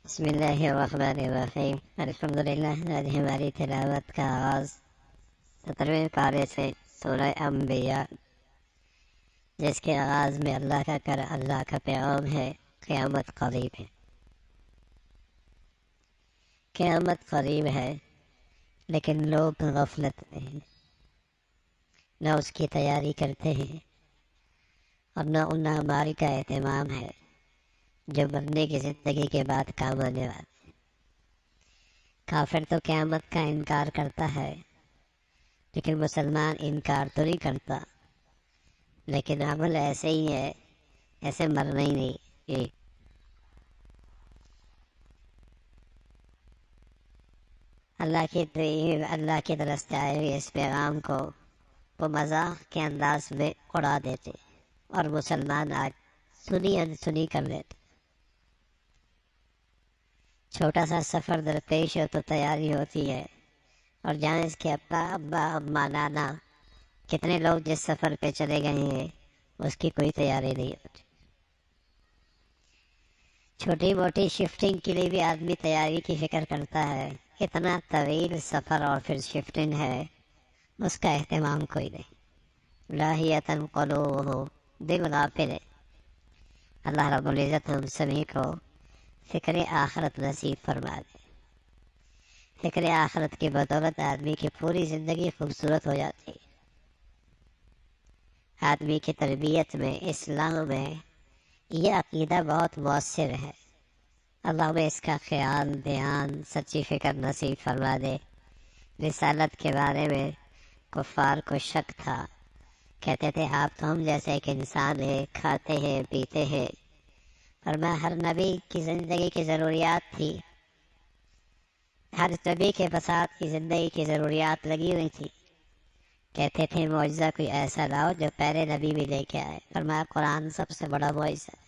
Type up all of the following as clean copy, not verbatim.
بسم اللہ الرحمن الرحیم الحمدللہ۔ آج ہماری تلاوت کا آغاز 17ویں پارے سے سورہ انبیاء، جس کے آغاز میں اللہ کا پیغام ہے، قیامت قریب ہے۔ قیامت قریب ہے، لیکن لوگ غفلت میں ہیں، نہ اس کی تیاری کرتے ہیں اور نہ ان اعمال کا اہتمام ہے جو بندے کی زندگی کے بعد کام آنے والے۔ کافر تو قیامت کا انکار کرتا ہے، لیکن مسلمان انکار تو نہیں کرتا، لیکن عمل ایسے ہی ہے، ایسے مرنا ہی نہیں۔ یہ اللہ کی طرف سے آئے ہوئے اس پیغام کو وہ مذاق کے انداز میں اڑا دیتے اور مسلمان آج سنی انسنی کر دیتے۔ چھوٹا سا سفر درپیش ہو تو تیاری ہوتی ہے، اور جہاں اس کے ابا اما نانا کتنے لوگ جس سفر پہ چلے گئے ہیں اس کی کوئی تیاری نہیں ہوتی۔ چھوٹی موٹی شفٹنگ کے لیے بھی آدمی تیاری کی فکر کرتا ہے، اتنا طویل سفر اور پھر شفٹنگ ہے، اس کا اہتمام کوئی نہیں۔ لاہیتاً قلوبہم، دل غافل ہے۔ اللہ رب العزت ہم سبھی کو فکر آخرت نصیب فرما دے۔ فکر آخرت کی بدولت آدمی کی پوری زندگی خوبصورت ہو جاتی ہے۔ آدمی کی تربیت میں، اسلام میں یہ عقیدہ بہت مؤثر ہے۔ اللہ میں اس کا خیال، دھیان، سچی فکر نصیب فرما دے۔ رسالت کے بارے میں کفار کو شک تھا، کہتے تھے آپ تو ہم جیسے ایک انسان ہیں، کھاتے ہیں پیتے ہیں۔ فرمایا ہر نبی کی زندگی کی ضروریات تھی، ہر نبی کے پسات کی زندگی کی ضروریات لگی ہوئی تھی۔ کہتے تھے معجزہ کوئی ایسا لاؤ جو پہلے نبی بھی لے کے آئے۔ فرمایا قرآن سب سے بڑا معجزہ ہے،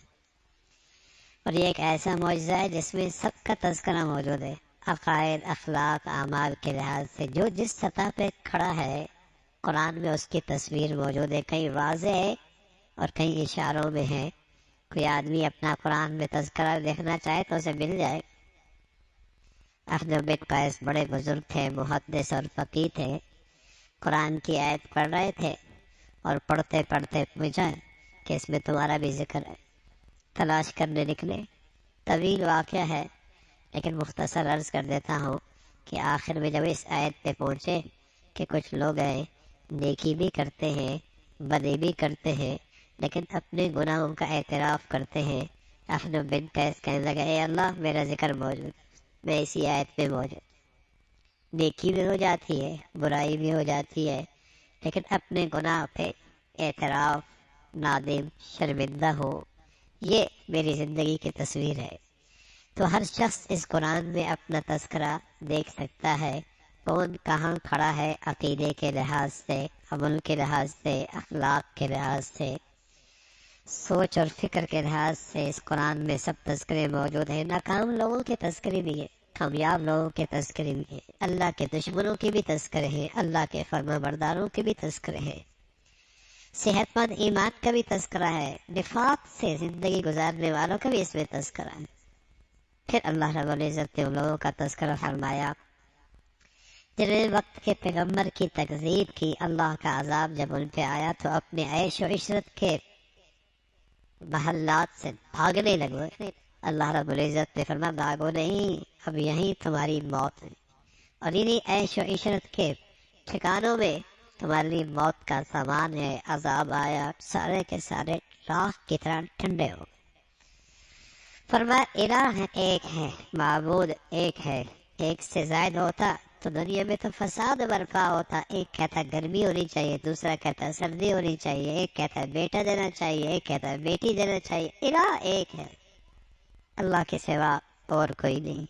اور یہ ایک ایسا معجزہ ہے جس میں سب کا تذکرہ موجود ہے، عقائد، اخلاق، اعمال کے لحاظ سے جو جس سطح پہ کھڑا ہے قرآن میں اس کی تصویر موجود ہے، کہیں واضح ہے اور کہیں اشاروں میں ہے۔ کوئی آدمی اپنا قرآن میں تذکرہ دیکھنا چاہے تو اسے مل جائے۔ احمد بن قیس بڑے بزرگ تھے، محدث اور فقیہ تھے، قرآن کی آیت پڑھ رہے تھے اور پڑھتے پڑھتے پوچھا کہ اس میں تمہارا بھی ذکر ہے۔ تلاش کرنے نکلے، طویل واقعہ ہے، لیکن مختصر عرض کر دیتا ہوں کہ آخر میں جب اس آیت پہ پہنچے کہ کچھ لوگ ہیں نیکی بھی کرتے ہیں، بدی بھی کرتے ہیں، لیکن اپنے گناہوں کا اعتراف کرتے ہیں، احمد بن قیس کہنے لگا اے اللہ میرا ذکر موجود، میں اسی آیت پہ موجود۔ نیکی بھی ہو جاتی ہے، برائی بھی ہو جاتی ہے، لیکن اپنے گناہ پہ اعتراف، نادم، شرمندہ ہو، یہ میری زندگی کی تصویر ہے۔ تو ہر شخص اس قرآن میں اپنا تذکرہ دیکھ سکتا ہے، کون کہاں کھڑا ہے عقیدے کے لحاظ سے، عمل کے لحاظ سے، اخلاق کے لحاظ سے، سوچ اور فکر کے لحاظ سے۔ اس قرآن میں سب تذکرے موجود ہیں، ناکام لوگوں کے تذکرے بھی ہیں، کامیاب لوگوں کے تذکرے بھی ہیں، اللہ کے دشمنوں کے بھی تذکرے ہیں، اللہ کے فرما برداروں کے بھی تذکرے ہیں، صحت مند ایمان کا بھی تذکرہ ہے، نفاق سے زندگی گزارنے والوں کا بھی اس میں تذکرہ ہے۔ پھر اللہ رب العزت نے ان لوگوں کا تذکرہ فرمایا جنہوں نے وقت کے پیغمبر کی تکذیب کی۔ اللہ کا عذاب جب ان پہ آیا تو اپنے عیش و عشرت کے محلات سے بھاگنے لگے۔ اللہ رب العزت نے فرمایا بھاگو نہیں، اب یہیں تمہاری موت ہے، اور انہیں عیش و عشرت کے ٹھکانوں میں تمہاری موت کا سامان ہے۔ عذاب آیا، سارے کے سارے راکھ کی طرح ٹھنڈے ہو گئے۔ فرمایا الہ ایک ہے، معبود ایک ہے، ایک سے زائد ہوتا تو دنیا میں تو فساد برپا ہوتا۔ ایک کہتا گرمی ہونی چاہیے، دوسرا کہتا سردی ہونی چاہیے، ایک کہتا بیٹا دینا چاہیے، ایک کہتا بیٹی دینا چاہیے۔ الہ ایک ہے، اللہ کے سوا اور کوئی نہیں۔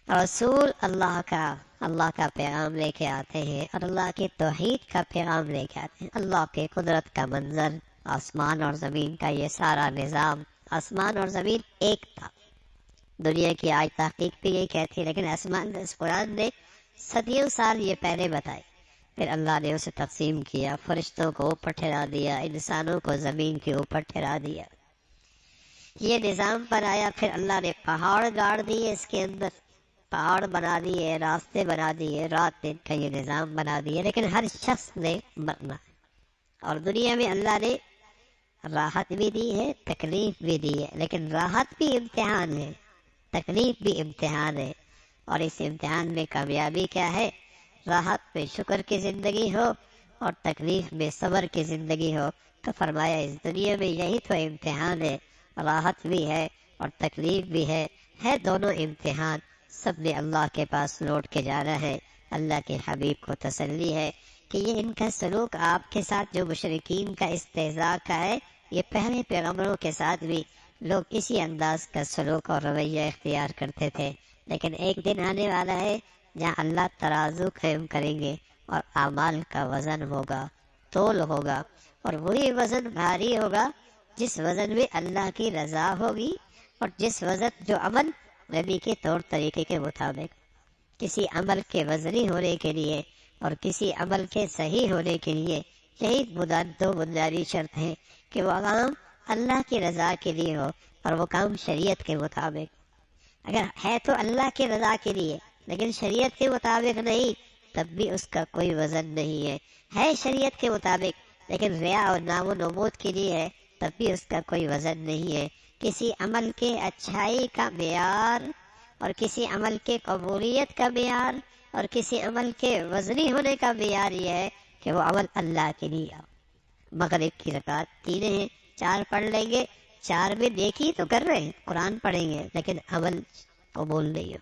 رسول اللہ کا پیغام لے کے آتے ہیں، اور اللہ کی توحید کا پیغام لے کے آتے ہیں۔ اللہ کے قدرت کا منظر، آسمان اور زمین کا یہ سارا نظام، آسمان اور زمین ایک تھا۔ دنیا کی آج تحقیق بھی یہی کہتی ہے، لیکن اس قرآن نے صدیوں سال یہ پہلے بتائی۔ پھر اللہ نے اسے تقسیم کیا، فرشتوں کو اوپر ٹھہرا دیا، انسانوں کو زمین کے اوپر ٹھہرا دیا۔ یہ نظام بنایا، پھر اللہ نے پہاڑ گاڑ دیے، اس کے اندر پہاڑ بنا دیے، راستے بنا دیے، رات دن کا یہ نظام بنا دیے، لیکن ہر شخص نے مرنا۔ اور دنیا میں اللہ نے راحت بھی دی ہے، تکلیف بھی دی ہے، لیکن راحت بھی امتحان ہے، تکلیف بھی امتحان ہے۔ اور اس امتحان میں کامیابی کیا ہے؟ راحت میں شکر کی زندگی ہو اور تکلیف میں صبر کی زندگی ہو۔ تو فرمایا اس دنیا میں یہی تو امتحان ہے، راحت بھی ہے اور تکلیف بھی ہے دونوں امتحان۔ سب نے اللہ کے پاس لوٹ کے جانا ہے۔ اللہ کے حبیب کو تسلی ہے کہ یہ ان کا سلوک آپ کے ساتھ جو مشرکین کا استہزاء کا ہے، یہ پہلے پیغمبروں کے ساتھ بھی لوگ اسی انداز کا سلوک اور رویہ اختیار کرتے تھے، لیکن ایک دن آنے والا ہے جہاں اللہ ترازو قائم کریں گے اور اعمال کا وزن ہوگا، تول ہوگا، اور وہی وزن بھاری ہوگا جس وزن میں اللہ کی رضا ہوگی، اور جس وزن جو عمل نبی کے طور طریقے کے مطابق۔ کسی عمل کے وزنی ہونے کے لیے اور کسی عمل کے صحیح ہونے کے لیے یہی دو بنیادی شرط ہے کہ وہ کام اللہ کی رضا کے لیے ہو اور وہ کام شریعت کے مطابق۔ اگر ہے تو اللہ کی رضا کے لیے لیکن شریعت کے مطابق نہیں، تب بھی اس کا کوئی وزن نہیں ہے شریعت کے مطابق لیکن ریا اور نام و نمود کے لیے ہے، تب بھی اس کا کوئی وزن نہیں ہے۔ کسی عمل کے اچھائی کا معیار اور کسی عمل کے قبولیت کا معیار اور کسی عمل کے وزنی ہونے کا معیار یہ ہے کہ وہ عمل اللہ کے لیے ہو۔ مغرب کی رکعت 3 ہیں، 4 پڑھ لیں گے، 4 میں نیکی تو کر رہے ہیں، قرآن پڑھیں گے، لیکن عمل قبول نہیں ہو۔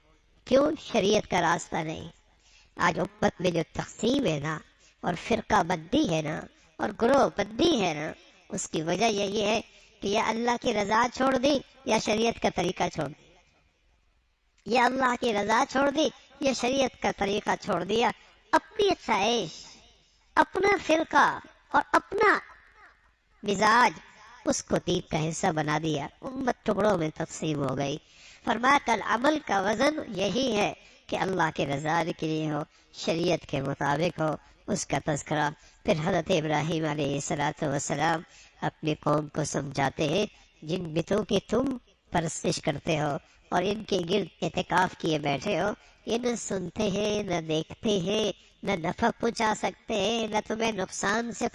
کیوں؟ شریعت کا راستہ نہیں۔ آج امت میں جو تقسیم ہے نا، اور فرقہ بندی ہے نا، اور گروہ بندی ہے نا، اس کی وجہ یہی ہے کہ یا اللہ کی رضا چھوڑ دی یا شریعت کا طریقہ چھوڑ دی، یا اللہ کی رضا چھوڑ دی یا شریعت کا طریقہ چھوڑ دیا، اپنی خواہش، اپنا فرقہ اور اپنا مزاج اس کو دین کا حصہ بنا دیا، امت ٹکڑوں میں تقسیم ہو گئی۔ فرمایا کل عمل کا وزن یہی ہے کہ اللہ کے رضا کے لیے ہو، شریعت کے مطابق ہو، اس کا تذکرہ۔ پھر حضرت ابراہیم علیہ السلام اپنی قوم کو سمجھاتے ہیں جن بتوں کی تم پرستش کرتے ہو اور ان کے گرد اعتکاف کیے بیٹھے ہو، یہ نہ سنتے ہیں، نہ دیکھتے ہیں، نہ نفع پہنچا سکتے ہیں، نہ تمہیں نقصان سے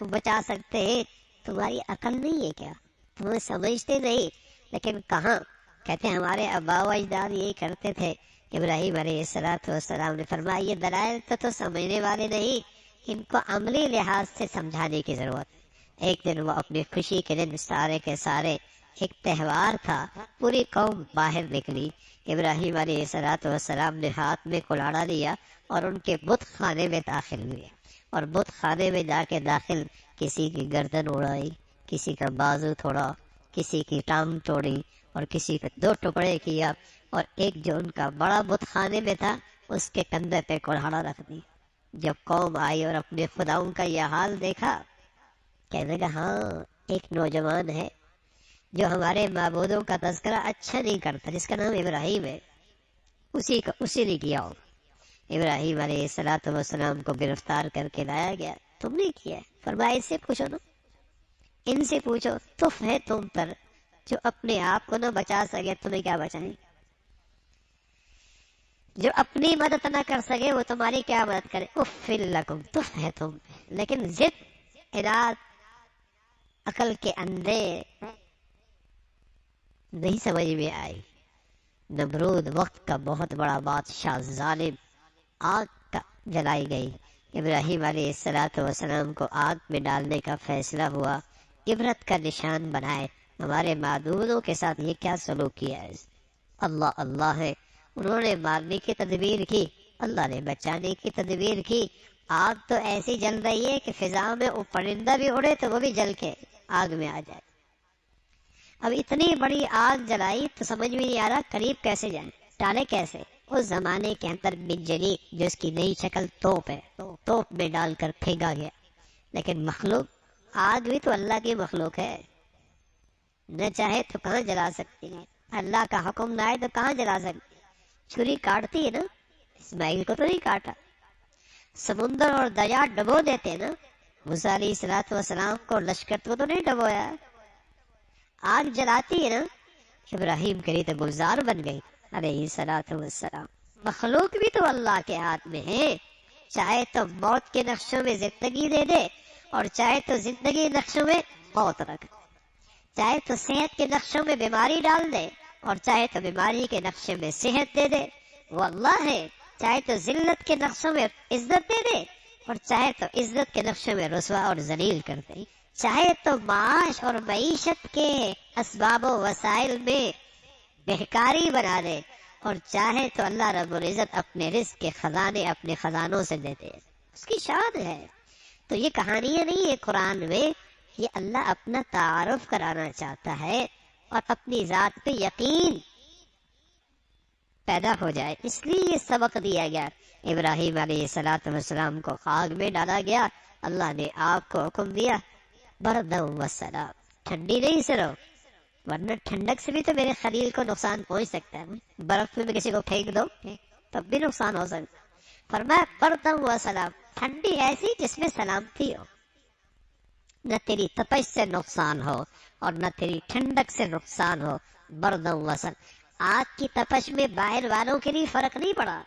بچا سکتے ہیں۔ تمہاری عقل نہیں ہے کیا؟ تمہیں سمجھتے نہیں؟ لیکن کہاں؟ کہتے ہیں ہمارے آباء و اجداد یہی کرتے تھے۔ ابراہیم علیہ السلام نے فرمایا یہ دلائل تو سمجھنے والے نہیں، ان کو عملی لحاظ سے سمجھانے کی ضرورت ہے۔ ایک دن وہ اپنی خوشی کے دن سارے کے سارے، ایک تہوار تھا، پوری قوم باہر نکلی۔ ابراہیم علیہ السلام نے ہاتھ میں کلاڑا لیا اور ان کے بت خانے میں داخل ہوئے، اور بت خانے میں جا کے داخل کسی کی گردن اڑائی، کسی کا بازو توڑا، کسی کی ٹانگ توڑی اور کسی کا 2 ٹکڑے کیا، اور ایک جو ان کا بڑا بت خانے میں تھا اس کے کندھے پہ کلاڑا رکھ دی۔ جب قوم آئی اور اپنے خداؤں کا یہ حال دیکھا، کہنے لگا ہاں ایک نوجوان ہے جو ہمارے معبودوں کا تذکرہ اچھا نہیں کرتا، جس کا نام ابراہیم ہے، اسی نے کیا ہو۔ ابراہیم علیہ السلام کو گرفتار کر کے لایا گیا۔ تم نے کیا ہے؟ فرمایا اس سے پوچھو نا، ان سے پوچھو، تف ہے تم پر، جو اپنے آپ کو نہ بچا سکے تمہیں کیا بچائیں، جو اپنی مدد نہ کر سکے وہ تمہاری کیا مدد کرے۔ اف لکم، تف ہے تم پہ، لیکن ضد، عناد، عقل کے اندھے نہیں سمجھ میں آئی۔ نمرود وقت کا بہت بڑا بادشاہ، ظالم، آگ کا جلائی گئی۔ ابراہیم علیہ السلام کو آگ میں ڈالنے کا فیصلہ ہوا، عبرت کا نشان بنائے ہمارے معبودوں کے ساتھ یہ کیا سلوک کیا ہے۔ اللہ اللہ ہے، انہوں نے مارنے کی تدبیر کی، اللہ نے بچانے کی تدبیر کی۔ آگ تو ایسی جل رہی ہے کہ فضا میں وہ پرندہ بھی اڑے تو وہ بھی جل کے آگ میں آ جائے۔ اب اتنی بڑی آگ جلائی تو سمجھ میں نہیں آ رہا قریب کیسے جائیں، ڈالے کیسے۔ اس زمانے کے اندر بجلی جو اس کی نئی شکل توپ ہے، توپ میں ڈال کر پھینکا گیا، لیکن مخلوق، آگ بھی تو اللہ کی مخلوق ہے، نہ چاہے تو کہاں جلا سکتی ہے، اللہ کا حکم نہ آئے تو کہاں جلا سکتی ہے۔ چھری کاٹتی ہے نا، اسماعیل کو تو نہیں کاٹا، سمندر اور دریا ڈبو دیتے نا، موسیٰ علیہ السلام کو لشکر کو تو نہیں ڈبویا۔ آگ جلاتی ہے نا، ابراہیم کے لیے تو گلزار بن گئی علیہ الصلوۃ والسلام۔ مخلوق بھی تو اللہ کے ہاتھ میں ہے، چاہے تو موت کے نقشوں میں زندگی دے دے اور چاہے تو زندگی نقشوں میں موت رکھ، چاہے تو صحت کے نقشوں میں بیماری ڈال دے اور چاہے تو بیماری کے نقشے میں صحت دے دے، وہ اللہ ہے۔ چاہے تو ذلت کے نقشوں میں عزت دے دے اور چاہے تو عزت کے نقشے میں رسوا اور ذلیل کر دے، چاہے تو معاش اور معیشت کے اسباب و وسائل میں بہکاری بنا دے اور چاہے تو اللہ رب العزت اپنے رزق کے خزانے اپنے خزانوں سے دے دے، اس کی شان ہے۔ تو یہ کہانیاں نہیں ہے قرآن میں، یہ اللہ اپنا تعارف کرانا چاہتا ہے اور اپنی ذات پہ یقین پیدا ہو جائے، اس لیے یہ سبق دیا گیا۔ ابراہیم علیہ السلام کو خاک میں ڈالا گیا، اللہ نے آپ کو حکم دیا بردًا وسلام، ٹھنڈی نہیں سے رہو، ورنہ ٹھنڈک سے بھی تو میرے خلیل کو نقصان پہنچ سکتا ہے، برف میں کسی کو پھینک دو تب بھی نقصان ہو سکتا۔ فرمایا بردًا وسلام، ٹھنڈی ایسی جس میں سلامتی ہو، نہ تیری تپش سے نقصان ہو اور نہ تیری ٹھنڈک سے نقصان ہو، بردًا وسلام۔ آگ کی تپش میں باہر والوں کے لیے فرق نہیں پڑا،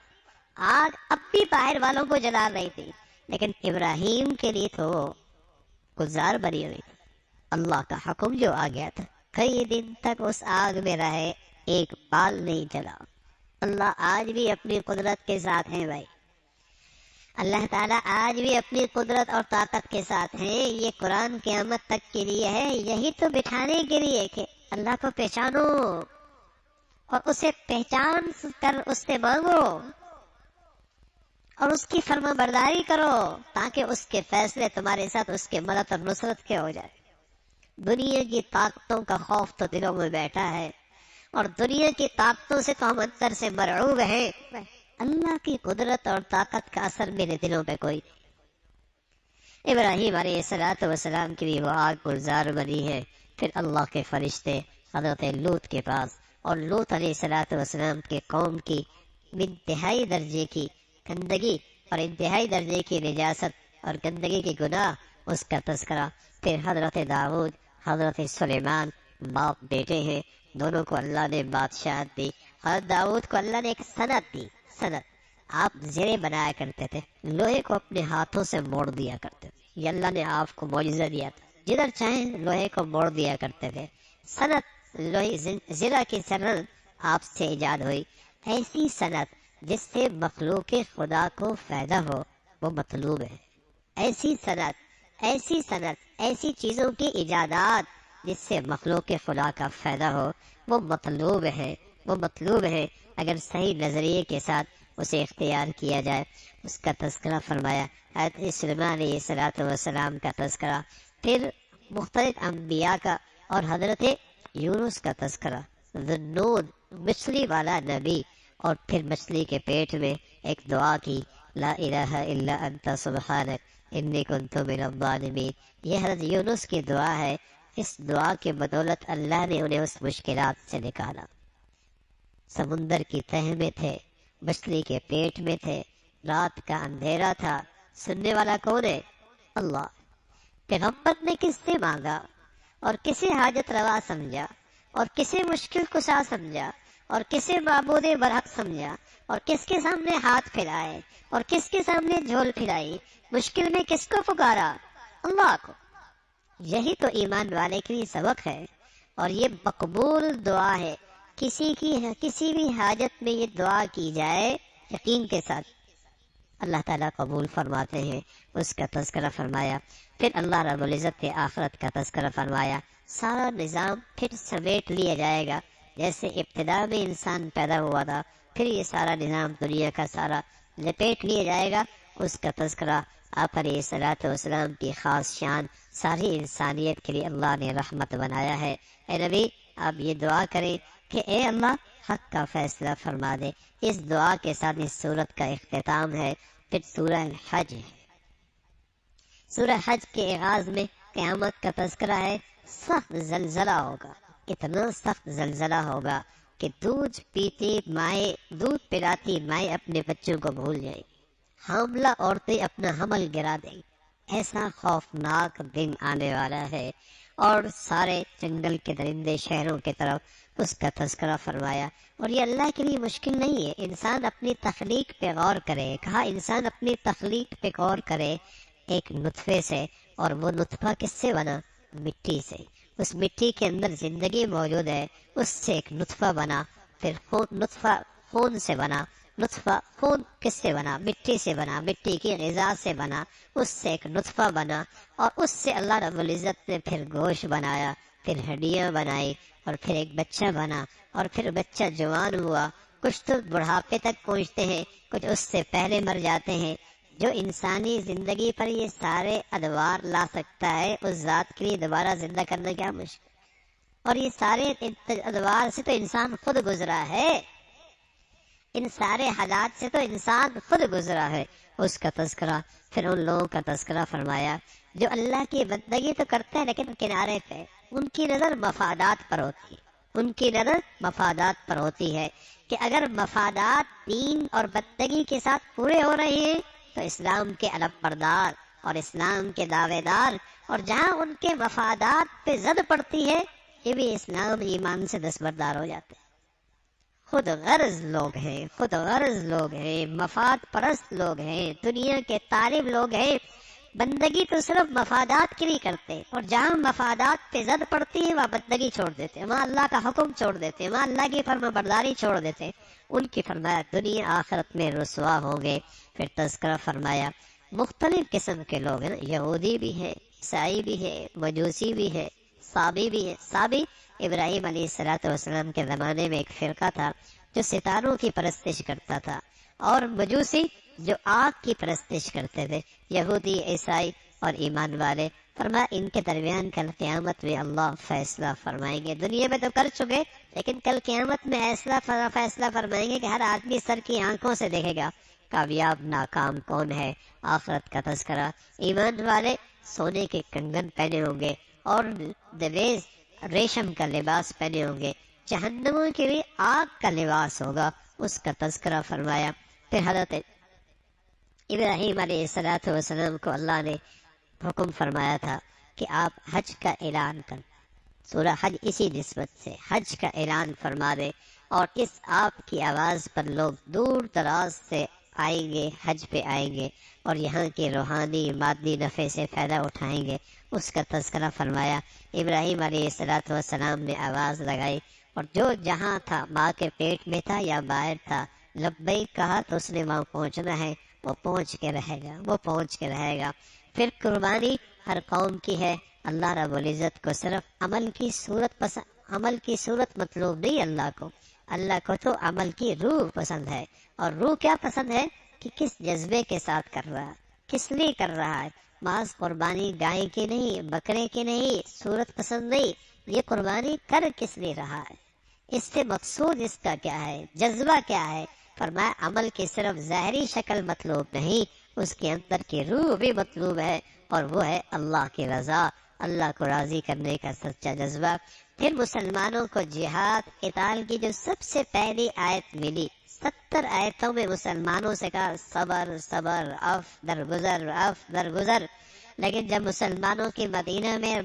آگ اب بھی باہر والوں کو جلا رہی تھی، لیکن ابراہیم کے لیے تو گلزار بنی ہوئی تھی، اللہ کا حکم جو آ گیا تھا، کئی دن تک اس آگ میں رہے، ایک بال نہیں جلا۔ اللہ آج بھی اپنی قدرت کے ساتھ ہیں بھائی، اللہ تعالیٰ آج بھی اپنی قدرت اور طاقت کے ساتھ ہیں۔ یہ قرآن قیامت تک کے لیے ہے، یہی تو بٹھانے کے لیے کہ اللہ کو پہچانو اور اسے پہچان کر اس سے مانگو اور اس کی فرما برداری کرو، تاکہ اس کے فیصلے تمہارے ساتھ اس کے مدد اور نصرت کے ہو جائے۔ دنیا کی طاقتوں کا خوف تو دلوں میں بیٹھا ہے اور دنیا کی طاقتوں سے تو ہم اندر سے مرعوب ہیں، اللہ کی قدرت اور طاقت کا اثر میرے دلوں پہ کوئی نہیں۔ ابراہیم علیہ السلام کے لیے وہ آگ گلزار بنی ہے، پھر اللہ کے فرشتے حضرت لوط کے پاس، اور لوط علیہ السلام کے قوم کی انتہائی درجے کی گندگی اور انتہائی درجے کی نجاست اور گندگی کے گناہ، اس کا تذکرہ۔ پھر حضرت داؤد، حضرت سلیمان، باپ بیٹے ہیں، دونوں کو اللہ نے بادشاہت دی۔ حضرت داؤد کو اللہ نے ایک صنعت دی، صنعت، آپ زرے بنایا کرتے تھے، لوہے کو اپنے ہاتھوں سے موڑ دیا کرتے تھے، یہ اللہ نے آپ کو معجزہ دیا تھا، جدھر چاہیں لوہے کو موڑ دیا کرتے تھے۔ صنعت، لوہے زرہ کی صنعت آپ سے ایجاد ہوئی، ایسی صنعت جس سے مخلوق خدا کو فائدہ ہو وہ مطلوب ہے، ایسی صنعت، ایسی صنعت، ایسی چیزوں کی ایجادات جس سے مخلوق خدا کا فائدہ ہو وہ مطلوب ہے، وہ مطلوب ہے اگر صحیح نظریے کے ساتھ اسے اختیار کیا جائے۔ اس کا تذکرہ فرمایا، حضرت سلیمان علیہ السلام کا تذکرہ، پھر مختلف انبیاء کا اور حضرت یونس کا تذکرہ، ذنون مچھلی والا نبی، اور پھر مچھلی کے پیٹ میں ایک دعا کی، لا الہ الا انت سبحانک انی کنت من الظالمین، یہ حضرت یونس کی دعا ہے۔ اس دعا کے بدولت اللہ نے انہیں اس مشکلات سے نکالا، سمندر کی تہ میں تھے، مچھلی کے پیٹ میں تھے، رات کا اندھیرا تھا، سننے والا کون ہے؟ اللہ۔ پیغمبر نے کس سے مانگا اور کسے حاجت روا سمجھا اور کسے مشکل کشا سمجھا اور کسے معبود برحق سمجھا اور کس کے سامنے ہاتھ پھیلائے اور کس کے سامنے جھول پھیلائی، مشکل میں کس کو پکارا؟ اللہ کو۔ یہی تو ایمان والے کے لیے سبق ہے اور یہ مقبول دعا ہے۔ کسی بھی حاجت میں یہ دعا کی جائے یقین کے ساتھ اللہ تعالیٰ قبول فرماتے ہیں۔ اس کا تذکرہ فرمایا، پھر اللہ رب العزت کے آخرت کا تذکرہ فرمایا، سارا نظام پھر سمیٹ لیا جائے گا، جیسے ابتدا میں انسان پیدا ہوا تھا، پھر یہ سارا نظام دنیا کا سارا لپیٹ لیا جائے گا۔ اس کا تذکرہ، آپ علیہ السلام کی خاص شان، ساری انسانیت کے لیے اللہ نے رحمت بنایا ہے۔ اے نبی، آپ یہ دعا کریں کہ اے اللہ حق کا فیصلہ فرما دے۔ اس دعا کے ساتھ اس سورت کا اختتام ہے۔ پھر سورہ حج ہے۔ سورہ حج کے آغاز میں قیامت کا تذکرہ ہے، سخت زلزلہ ہوگا، اتنا سخت زلزلہ ہوگا کہ دودھ پلاتی مائیں اپنے بچوں کو بھول جائیں گی، حاملہ عورتیں اپنا حمل گرا دیں گی، ایسا خوفناک دن آنے والا ہے اور سارے جنگل کے درندے شہروں کی طرف اس کا تذکرہ فرمایا۔ اور یہ اللہ کے لیے مشکل نہیں ہے، انسان اپنی تخلیق پہ غور کرے۔ کہا انسان اپنی تخلیق پہ غور کرے، ایک نطفے سے، اور وہ نطفہ کس سے بنا؟ مٹی سے۔ اس مٹی کے اندر زندگی موجود ہے، اس سے ایک نطفہ بنا، پھر نطفہ خون سے بنا، نطفہ خون کس سے بنا؟ مٹی سے بنا، مٹی کی غذا سے بنا، اس سے ایک نطفہ بنا، اور اس سے اللہ رب العزت نے پھر گوشت بنایا، پھر ہڈیاں بنائی، اور پھر ایک بچہ بنا، اور پھر بچہ جوان ہوا۔ کچھ تو بڑھاپے تک پہنچتے ہیں، کچھ اس سے پہلے مر جاتے ہیں۔ جو انسانی زندگی پر یہ سارے ادوار لا سکتا ہے، اس ذات کے لیے دوبارہ زندہ کرنا کیا مشکل؟ اور یہ سارے ادوار سے تو انسان خود گزرا ہے، ان سارے حالات سے تو انسان خود گزرا ہے۔ اس کا تذکرہ، پھر ان لوگوں کا تذکرہ فرمایا جو اللہ کی بندگی تو کرتے ہیں لیکن کنارے پہ، ان کی نظر مفادات پر ہوتی ہے، ان کی نظر مفادات پر ہوتی ہے کہ اگر مفادات دین اور بندگی کے ساتھ پورے ہو رہے ہیں تو اسلام کے علم بردار اور اسلام کے دعوے دار، اور جہاں ان کے مفادات پہ زد پڑتی ہے یہ بھی اسلام ایمان سے دستبردار ہو جاتے ہیں۔ خود غرض لوگ ہیں، خود غرض لوگ ہیں، مفاد پرست لوگ ہیں، دنیا کے طالب لوگ ہیں، بندگی تو صرف مفادات کے لیے کرتے ہیں، اور جہاں مفادات پہ زد پڑتی ہے وہاں بندگی چھوڑ دیتے ہیں، وہاں اللہ کا حکم چھوڑ دیتے ہیں، وہاں اللہ کی فرما برداری چھوڑ دیتے ہیں۔ ان کی فرمایا دنیا آخرت میں رسوا ہوں گے۔ پھر تذکرہ فرمایا مختلف قسم کے لوگ ہیں، یہودی بھی ہے، عیسائی بھی ہے، مجوسی بھی ہے، صابی بھی ہے۔ صابی ابراہیم علیہ السلام کے زمانے میں ایک فرقہ تھا جو ستاروں کی پرستش کرتا تھا، اور مجوسی جو آگ کی پرستش کرتے تھے۔ یہودی، عیسائی اور ایمان والے، فرمایا ان کے درمیان کل قیامت میں اللہ فیصلہ فرمائیں گے۔ دنیا میں تو کر چکے، لیکن کل قیامت میں ایسا فیصلہ فرمائیں گے کہ ہر آدمی سر کی آنکھوں سے دیکھے گا کامیاب ناکام کون ہے۔ آخرت کا تذکرہ، ایمان والے سونے کے کنگن پہنے ہوں گے اور دویز ریشم کا لباس پہنے ہوں گے، جہنموں کے لیے آگ کا لباس ہوگا، اس کا تذکرہ فرمایا۔ پھر حضرت ابراہیم علیہ السلام کو اللہ نے حکم فرمایا تھا کہ آپ حج کا اعلان کر، سورہ حج اسی نسبت سے حج کا اعلان فرما دے، اور اس آپ کی آواز پر لوگ دور دراز سے آئیں گے، حج پہ آئیں گے، اور یہاں کے روحانی مادی نفع سے فائدہ اٹھائیں گے، اس کا تذکرہ فرمایا۔ ابراہیم علیہ السلام نے آواز لگائی، اور جو جہاں تھا، ماں کے پیٹ میں تھا یا باہر تھا، لبیک کہا تو اس نے وہاں پہنچنا ہے، وہ پہنچ کے رہے گا، وہ پہنچ کے رہے گا۔ پھر قربانی ہر قوم کی ہے، اللہ رب العزت کو صرف عمل کی صورت پسند، عمل کی صورت مطلوب نہیں اللہ کو تو عمل کی روح پسند ہے، اور روح کیا پسند ہے کہ کس جذبے کے ساتھ کر رہا ہے، کس لیے کر رہا ہے۔ بعض قربانی گائے کی نہیں، بکرے کی نہیں، صورت پسند نہیں، یہ قربانی کر کس لیے رہا ہے، اس سے مقصود اس کا کیا ہے، جذبہ کیا ہے۔ فرمایا عمل کی صرف ظاہری شکل مطلوب نہیں، اس کے اندر کی روح بھی مطلوب ہے، اور وہ ہے اللہ کی رضا، اللہ کو راضی کرنے کا سچا جذبہ۔ پھر مسلمانوں کو جہاد قتال کی جو سب سے پہلی آیت ملی، 70 آیتوں میں مسلمانوں سے کہا صبر صبر، اف درگزر، اف درگزر، لیکن جب مسلمانوں کی مدینہ میں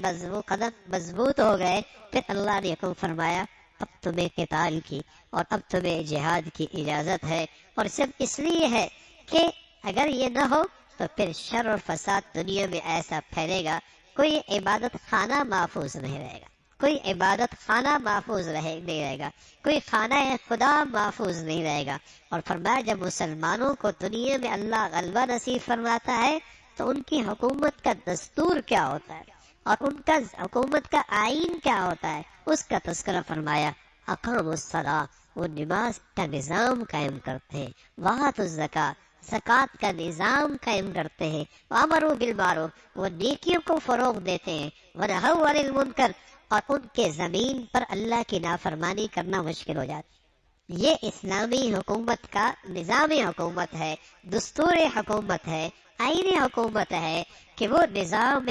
قدم مضبوط ہو گئے، پھر اللہ نے حکم فرمایا اب تمہیں قتال کی اور اب تمہیں جہاد کی اجازت ہے، اور سب اس لیے ہے کہ اگر یہ نہ ہو تو پھر شر اور فساد دنیا میں ایسا پھیلے گا، کوئی عبادت خانہ محفوظ نہیں رہے گا، کوئی عبادت خانہ محفوظ نہیں رہے گا، کوئی خانہ خدا محفوظ نہیں رہے گا۔ اور فرمایا جب مسلمانوں کو دنیا میں اللہ غلبہ نصیب فرماتا ہے تو ان کی حکومت کا دستور کیا ہوتا ہے، اور ان کا حکومت کا آئین کیا ہوتا ہے، اس کا تذکرہ فرمایا۔ اقام الصلاۃ، وہ نماز کا نظام قائم کرتے ہیں، وآتوا الزکوٰۃ، زکوٰۃ کا نظام قائم کرتے ہیں، وامروا بالمعروف، وہ نیکیوں کو فروغ دیتے ہیں، ونہوا عن المنکر، اور ان کے زمین پر اللہ کی نافرمانی کرنا مشکل ہو جاتی ہے۔ یہ اسلامی حکومت کا نظام حکومت ہے، دستور حکومت ہے، آئین حکومت ہے کہ وہ نظام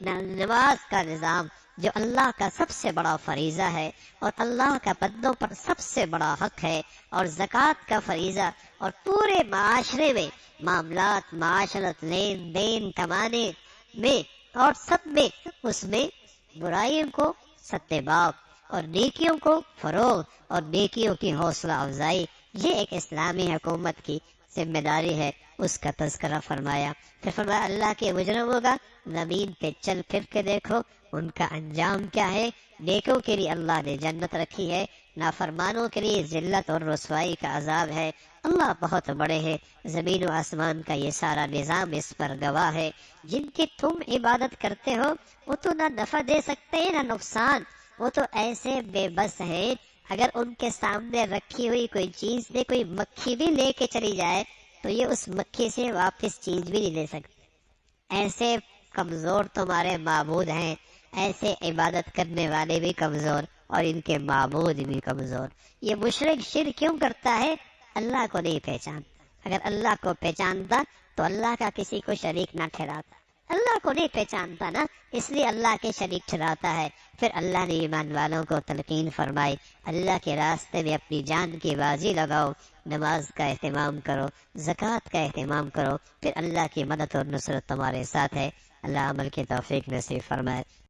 نماز کا نظام جو اللہ کا سب سے بڑا فریضہ ہے اور اللہ کا بندوں پر سب سے بڑا حق ہے، اور زکوٰۃ کا فریضہ، اور پورے معاشرے میں معاملات، معاشرت، لین دین، کمانے میں اور سب میں اس میں برائیوں کو ستباب اور نیکیوں کو فروغ اور نیکیوں کی حوصلہ افزائی، یہ ایک اسلامی حکومت کی ذمہ داری ہے، اس کا تذکرہ فرمایا۔ پھر فرمایا اللہ کے مجرموں کا زمین پہ چل پھر کے دیکھو، ان کا انجام کیا ہے۔ نیکوں کے لیے اللہ نے جنت رکھی ہے، نافرمانوں کے لیے ذلت اور رسوائی کا عذاب ہے۔ اللہ بہت بڑے ہے، زمین و آسمان کا یہ سارا نظام اس پر گواہ ہے۔ جن کی تم عبادت کرتے ہو وہ تو نہ نفع دے سکتے ہیں نہ نقصان، وہ تو ایسے بے بس ہیں، اگر ان کے سامنے رکھی ہوئی کوئی چیز سے کوئی مکھی بھی لے کے چلی جائے تو یہ اس مکھی سے واپس چیز بھی نہیں لے سکتے۔ ایسے کمزور تمہارے معبود ہیں، ایسے عبادت کرنے والے بھی کمزور اور ان کے معبود بھی کمزور۔ یہ مشرک شرک کیوں کرتا ہے؟ اللہ کو نہیں پہچانتا۔ اگر اللہ کو پہچانتا تو اللہ کا کسی کو شریک نہ ٹھہراتا۔ اللہ کو نہیں پہچانتا نا، اس لیے اللہ کے شریک ٹھہراتا ہے۔ پھر اللہ نے ایمان والوں کو تلقین فرمائی، اللہ کے راستے میں اپنی جان کی بازی لگاؤ، نماز کا اہتمام کرو، زکوٰۃ کا اہتمام کرو، پھر اللہ کی مدد اور نصرت تمہارے ساتھ ہے۔ اللہ عمل کی توفیق نصیب فرمائے۔